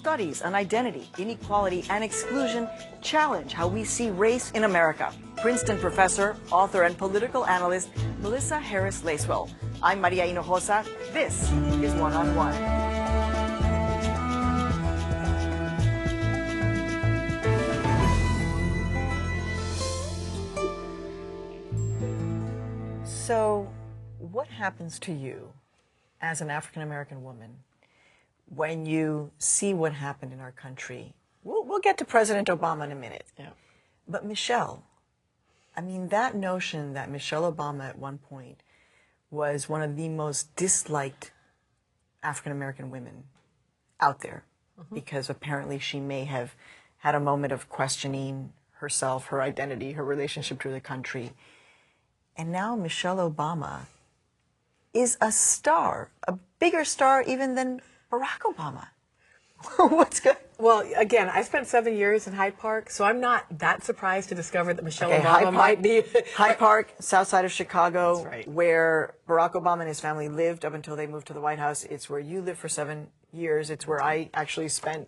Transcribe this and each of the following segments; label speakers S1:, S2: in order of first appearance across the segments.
S1: studies on identity, inequality, and exclusion challenge how we see race in America. Princeton professor, author, and political analyst Melissa Harris-Lacewell. I'm María Hinojosa. This is One on One. So, what happens to you as an African-American woman when you see what happened in our country? We'll get to President Obama in a minute.
S2: Yeah.
S1: But Michelle, I mean, that notion that Michelle Obama at one point was one of the most disliked African-American women out there, because apparently she may have had a moment of questioning herself, her identity, her relationship to the country. And now Michelle Obama is a star, a bigger star even than Barack Obama. What's good?
S2: Well, again, I spent 7 years in Hyde Park, so I'm not that surprised to discover that Michelle Obama might be...
S1: Hyde Park, south side of Chicago,
S2: That's right.
S1: where Barack Obama and his family lived up until they moved to the White House. It's where you lived for 7 years. It's where I actually spent,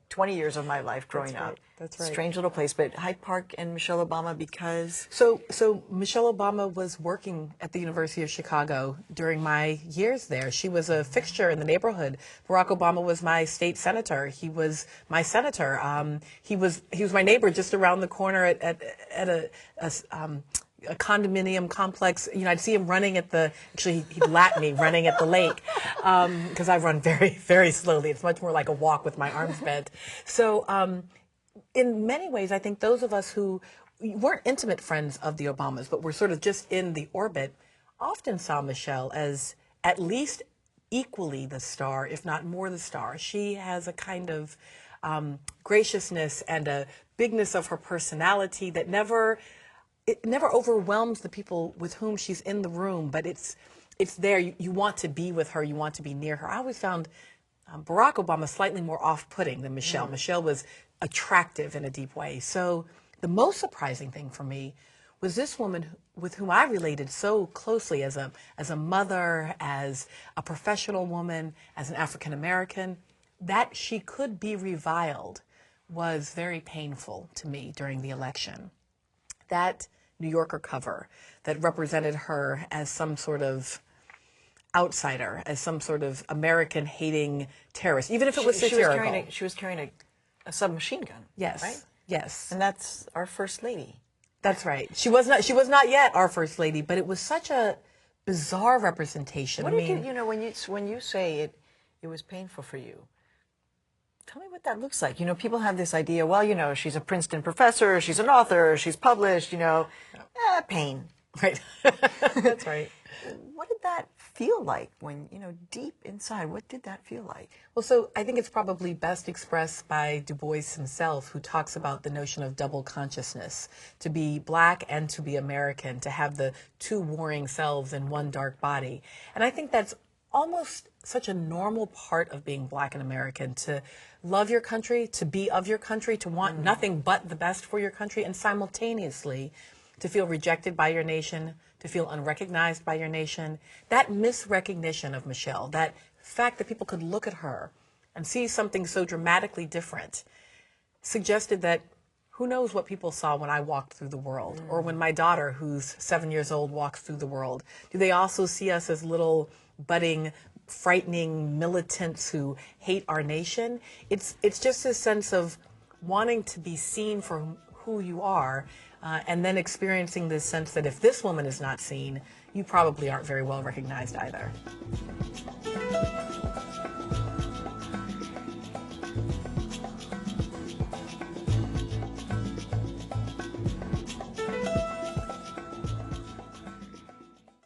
S1: 20 years of my life growing up.
S2: That's right.
S1: Strange little place, but Hyde Park and Michelle Obama because...
S2: So Michelle Obama was working at the University of Chicago during my years there. She was a fixture in the neighborhood. Barack Obama was my state senator. He was my senator. He was my neighbor just around the corner at a condominium complex. I'd see him running at he'd lap me running at the lake, because I run very, very slowly. It's much more like a walk with my arms bent. So, in many ways, I think those of us who weren't intimate friends of the Obamas, but were sort of just in the orbit, often saw Michelle as at least equally the star, if not more the star. She has a kind of graciousness and a bigness of her personality that never overwhelms the people with whom she's in the room, but it's there. You want to be with her. You want to be near her. I always found Barack Obama slightly more off-putting than Michelle. Michelle was attractive in a deep way. So the most surprising thing for me was this woman with whom I related so closely as a mother, as a professional woman, as an African American, that she could be reviled was very painful to me during the election. That New Yorker cover that represented her as some sort of outsider, as some sort of American-hating terrorist, even if it was satirical.
S1: She was carrying a submachine gun.
S2: Yes,
S1: right?
S2: yes.
S1: And that's our first lady.
S2: That's right. She was not yet our first lady, but it was such a bizarre representation.
S1: What did when you say it was painful for you? Tell me what that looks like. People have this idea, well, she's a Princeton professor, she's an author, she's published, pain.
S2: Right. That's right.
S1: What did that feel like when, deep inside, what did that feel like?
S2: Well, so I think it's probably best expressed by DuBois himself, who talks about the notion of double consciousness, to be black and to be American, to have the two warring selves in one dark body. And I think that's almost such a normal part of being black and American, to love your country, to be of your country, to want nothing but the best for your country, and simultaneously to feel rejected by your nation, to feel unrecognized by your nation. That misrecognition of Michelle, that fact that people could look at her and see something so dramatically different, suggested that who knows what people saw when I walked through the world, or when my daughter, who's 7 years old, walks through the world. Do they also see us as little budding, frightening militants who hate our nation? It's just a sense of wanting to be seen for who you are, and then experiencing this sense that if this woman is not seen, you probably aren't very well recognized either.